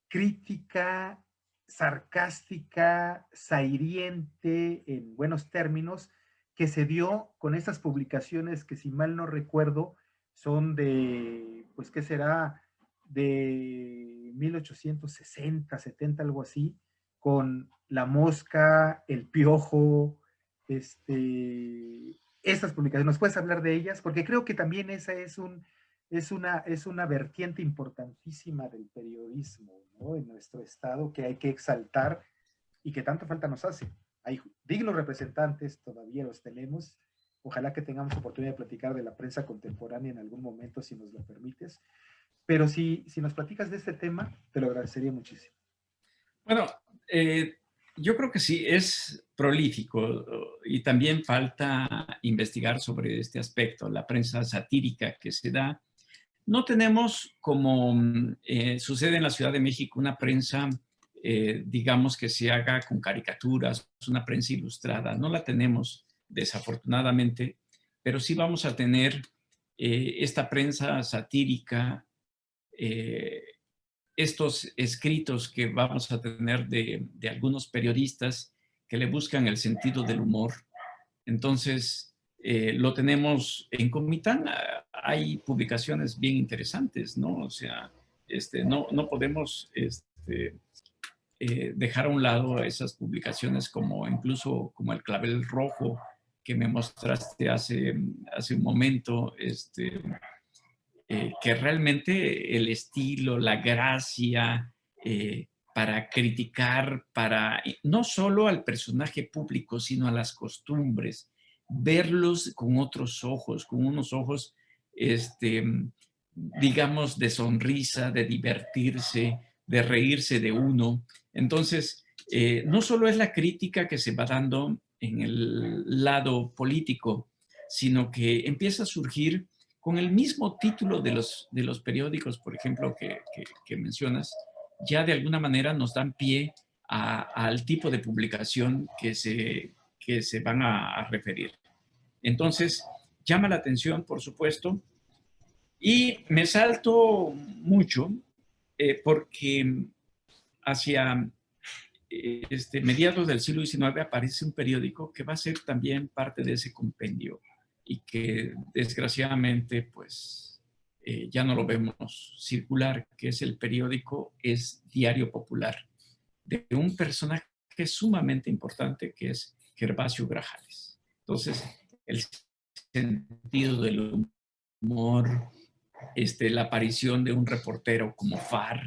crítica, sarcástica, zahiriente, en buenos términos, que se dio con estas publicaciones que, si mal no recuerdo, son de, pues, ¿qué será? De 1860, 70, algo así, con La Mosca, El Piojo, estas publicaciones. ¿Nos puedes hablar de ellas? Porque creo que también esa es una vertiente importantísima del periodismo, ¿no? En nuestro estado, que hay que exaltar y que tanto falta nos hace. Hay dignos representantes, todavía los tenemos. Ojalá que tengamos oportunidad de platicar de la prensa contemporánea en algún momento, si nos lo permites. Pero si nos platicas de este tema, te lo agradecería muchísimo. Bueno, Yo creo que sí, es prolífico y también falta investigar sobre este aspecto, la prensa satírica que se da. No tenemos, como sucede en la Ciudad de México, una prensa, digamos, que se haga con caricaturas, una prensa ilustrada. No la tenemos, desafortunadamente, pero sí vamos a tener esta prensa satírica, eh, estos escritos que vamos a tener de algunos periodistas que le buscan el sentido del humor. Entonces, lo tenemos en Comitán. Hay publicaciones bien interesantes, ¿no? O sea, no podemos dejar a un lado esas publicaciones como incluso como El Clavel Rojo que me mostraste hace un momento, que realmente el estilo, la gracia, para criticar, para no solo al personaje público, sino a las costumbres, verlos con otros ojos, con unos ojos, este, digamos, de sonrisa, de divertirse, de reírse de uno. Entonces, no solo es la crítica que se va dando en el lado político, sino que empieza a surgir con el mismo título de los periódicos, por ejemplo, que mencionas, ya de alguna manera nos dan pie al tipo de publicación que se van a referir. Entonces, llama la atención, por supuesto, y me salto mucho porque hacia mediados del siglo XIX aparece un periódico que va a ser también parte de ese compendio y que desgraciadamente pues ya no lo vemos circular, que es el periódico Es Diario Popular, de un personaje sumamente importante que es Gervasio Grajales. Entonces, el sentido del humor, la aparición de un reportero como Far,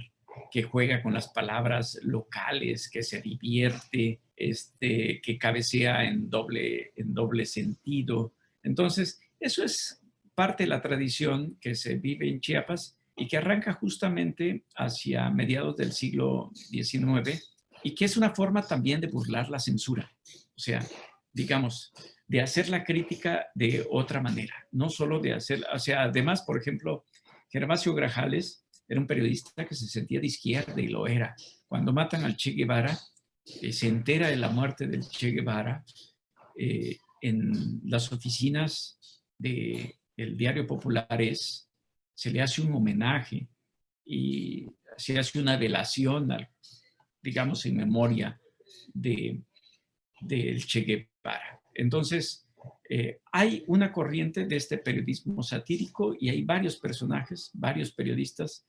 que juega con las palabras locales, que se divierte, que cabecea en doble sentido. Entonces, eso es parte de la tradición que se vive en Chiapas y que arranca justamente hacia mediados del siglo XIX y que es una forma también de burlar la censura. O sea, digamos, de hacer la crítica de otra manera, no solo de hacer, o sea, además, por ejemplo, Gervasio Grajales era un periodista que se sentía de izquierda y lo era. Cuando matan al Che Guevara, se entera de la muerte del Che Guevara en las oficinas del Diario Populares, se le hace un homenaje y se hace una velación, digamos, en memoria de, del Che Guevara. Entonces, hay una corriente de este periodismo satírico y hay varios personajes, varios periodistas.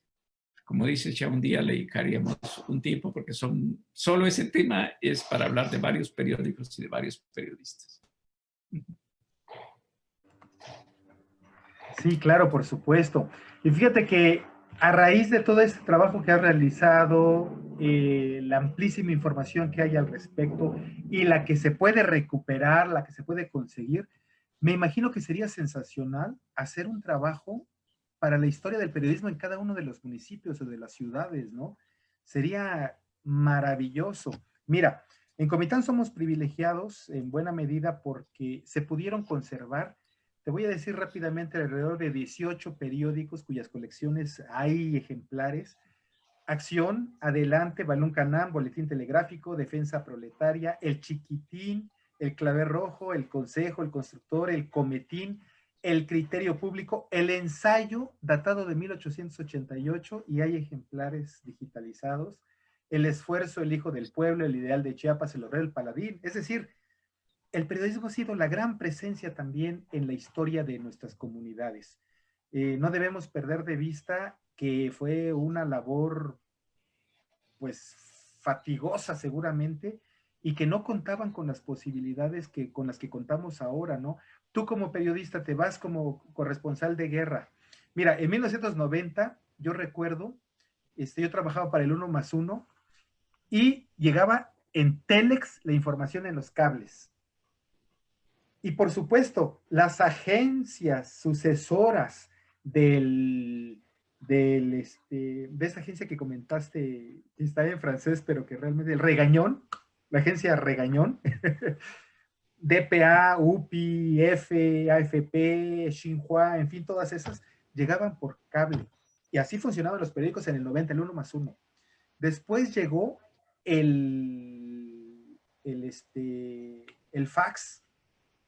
Como dice, ya un día le dedicaríamos un tiempo porque solo ese tema es para hablar de varios periódicos y de varios periodistas. Sí, claro, por supuesto. Y fíjate que a raíz de todo este trabajo que has realizado, la amplísima información que hay al respecto y la que se puede recuperar, la que se puede conseguir, me imagino que sería sensacional hacer un trabajo para la historia del periodismo en cada uno de los municipios o de las ciudades, ¿no? Sería maravilloso. Mira, en Comitán somos privilegiados en buena medida porque se pudieron conservar, te voy a decir rápidamente, alrededor de 18 periódicos cuyas colecciones hay ejemplares. Acción, Adelante, Balón Canán, Boletín Telegráfico, Defensa Proletaria, El Chiquitín, El Clavel Rojo, El Consejo, El Constructor, El Cometín, El Criterio Público, El Ensayo, datado de 1888 y hay ejemplares digitalizados, El Esfuerzo, El Hijo del Pueblo, El Ideal de Chiapas, El Obrero, El Paladín. Es decir, el periodismo ha sido la gran presencia también en la historia de nuestras comunidades. No debemos perder de vista que fue una labor pues fatigosa seguramente y que no contaban con las posibilidades con las que contamos ahora, ¿no? Tú como periodista te vas como corresponsal de guerra. Mira, en 1990 yo recuerdo, yo trabajaba para el 1+1 y llegaba en Telex la información en los cables. Y por supuesto, las agencias sucesoras de esa agencia que comentaste, que está en francés, pero que realmente, el Regañón, la agencia Regañón, DPA, UPI, F, AFP, Xinhua, en fin, todas esas llegaban por cable. Y así funcionaban los periódicos en el 90, el 1+1. Después llegó el fax,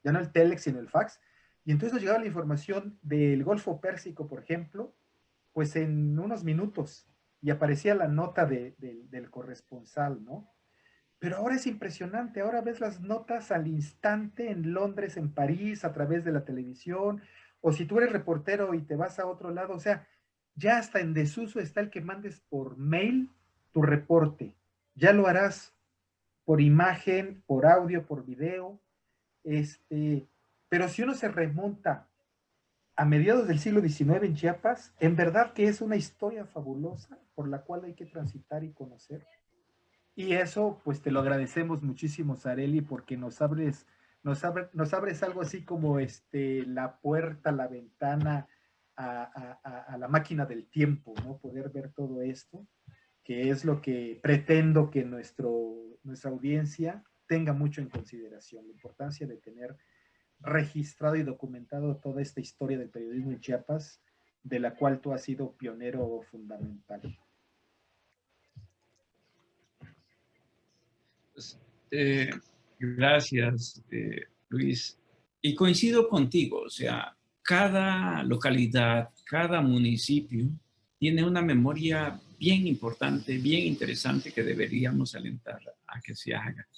ya no el telex, sino el fax, y entonces nos llegaba la información del Golfo Pérsico, por ejemplo, pues en unos minutos, y aparecía la nota del corresponsal, ¿no? Pero ahora es impresionante, ahora ves las notas al instante en Londres, en París, a través de la televisión, o si tú eres reportero y te vas a otro lado, o sea, ya hasta en desuso está el que mandes por mail tu reporte. Ya lo harás por imagen, por audio, por video. Pero si uno se remonta a mediados del siglo XIX en Chiapas, en verdad que es una historia fabulosa por la cual hay que transitar y conocer. Y eso, pues te lo agradecemos muchísimo, Sareli, porque nos abres algo así como la puerta, la ventana a la máquina del tiempo, ¿no? Poder ver todo esto, que es lo que pretendo que nuestra audiencia tenga mucho en consideración, la importancia de tener registrado y documentado toda esta historia del periodismo en Chiapas, de la cual tú has sido pionero fundamental. Pues, gracias, Luis. Y coincido contigo, o sea, cada localidad, cada municipio tiene una memoria bien importante, bien interesante que deberíamos alentar a que se haga.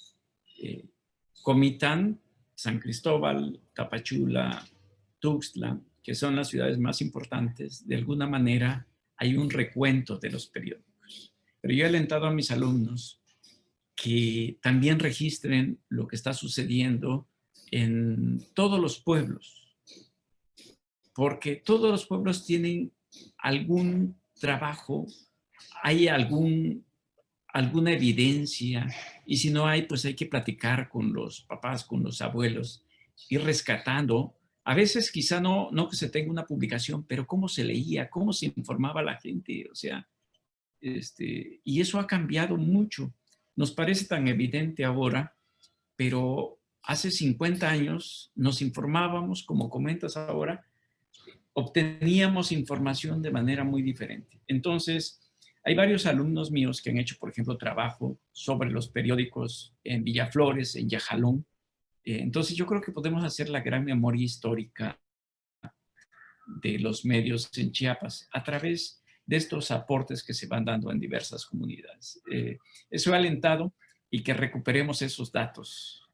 Comitán, San Cristóbal, Tapachula, Tuxtla, que son las ciudades más importantes, de alguna manera hay un recuento de los periódicos. Pero yo he alentado a mis alumnos que también registren lo que está sucediendo en todos los pueblos, porque todos los pueblos tienen algún trabajo, hay alguna evidencia, y si no hay, pues hay que platicar con los papás, con los abuelos, ir rescatando. A veces quizá no que se tenga una publicación, pero cómo se leía, cómo se informaba la gente, o sea, y eso ha cambiado mucho. Nos parece tan evidente ahora, pero hace 50 años nos informábamos, como comentas ahora, obteníamos información de manera muy diferente. Entonces, hay varios alumnos míos que han hecho, por ejemplo, trabajo sobre los periódicos en Villaflores, en Yajalón. Entonces, yo creo que podemos hacer la gran memoria histórica de los medios en Chiapas a través de estos aportes que se van dando en diversas comunidades. Eso ha alentado y que recuperemos esos datos.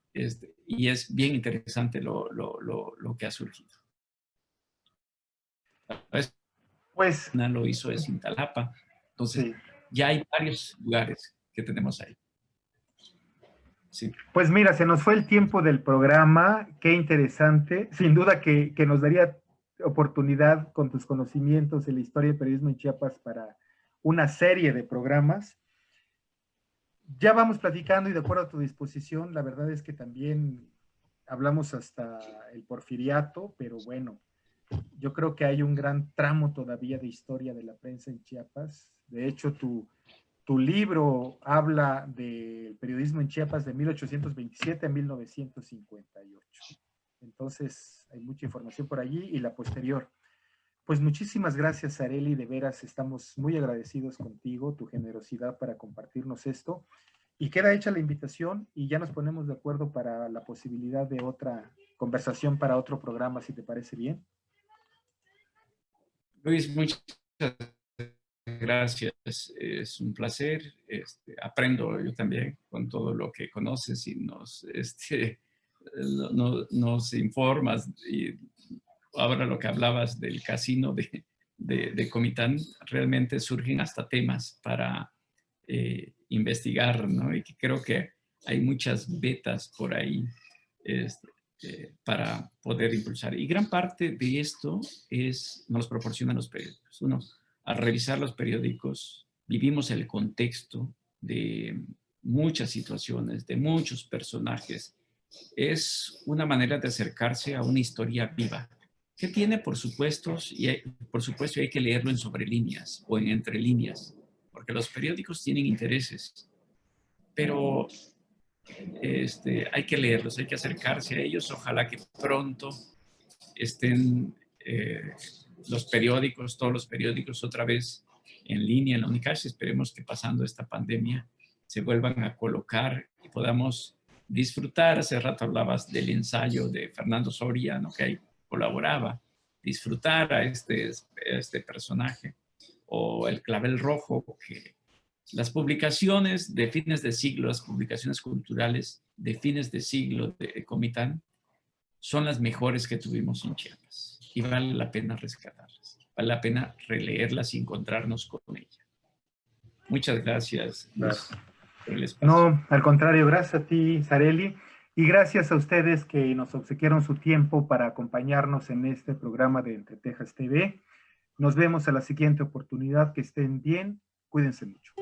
Y es bien interesante lo que ha surgido. Pues Lo hizo es Cintalapa. Entonces, sí, ya hay varios lugares que tenemos ahí. Sí. Pues mira, se nos fue el tiempo del programa, qué interesante. Sin duda que nos daría oportunidad con tus conocimientos en la historia del periodismo en Chiapas para una serie de programas. Ya vamos platicando y de acuerdo a tu disposición, la verdad es que también hablamos hasta el porfiriato, pero bueno, yo creo que hay un gran tramo todavía de historia de la prensa en Chiapas. De hecho, tu libro habla del periodismo en Chiapas de 1827 a 1958. Entonces, hay mucha información por allí y la posterior. Pues muchísimas gracias, Areli, de veras estamos muy agradecidos contigo, tu generosidad para compartirnos esto. Y queda hecha la invitación y ya nos ponemos de acuerdo para la posibilidad de otra conversación para otro programa, si te parece bien. Luis, muchas gracias. Es un placer. Aprendo yo también con todo lo que conoces y nos informas. Y ahora lo que hablabas del casino de Comitán, realmente surgen hasta temas para investigar, ¿no? Y que creo que hay muchas betas por ahí para poder impulsar. Y gran parte de esto nos proporcionan los periódicos. Uno, al revisar los periódicos, vivimos el contexto de muchas situaciones, de muchos personajes. Es una manera de acercarse a una historia viva, que tiene, por supuesto, hay que leerlo en sobrelíneas o en entrelíneas, porque los periódicos tienen intereses, pero Hay que leerlos, hay que acercarse a ellos. Ojalá que pronto estén los periódicos, todos los periódicos otra vez en línea en la Unicash. Esperemos que pasando esta pandemia se vuelvan a colocar y podamos disfrutar. Hace rato hablabas del ensayo de Fernando Soriano, que ahí colaboraba, disfrutar a este personaje, o el Clavel Rojo, que las publicaciones de fines de siglo, las publicaciones culturales de fines de siglo de Comitán, son las mejores que tuvimos en Chiapas y vale la pena rescatarlas, vale la pena releerlas y encontrarnos con ella. Muchas gracias, Luis, por el espacio. No, al contrario, gracias a ti, Sareli, y gracias a ustedes que nos obsequiaron su tiempo para acompañarnos en este programa de Entre Tejas TV. Nos vemos a la siguiente oportunidad. Que estén bien, cuídense mucho.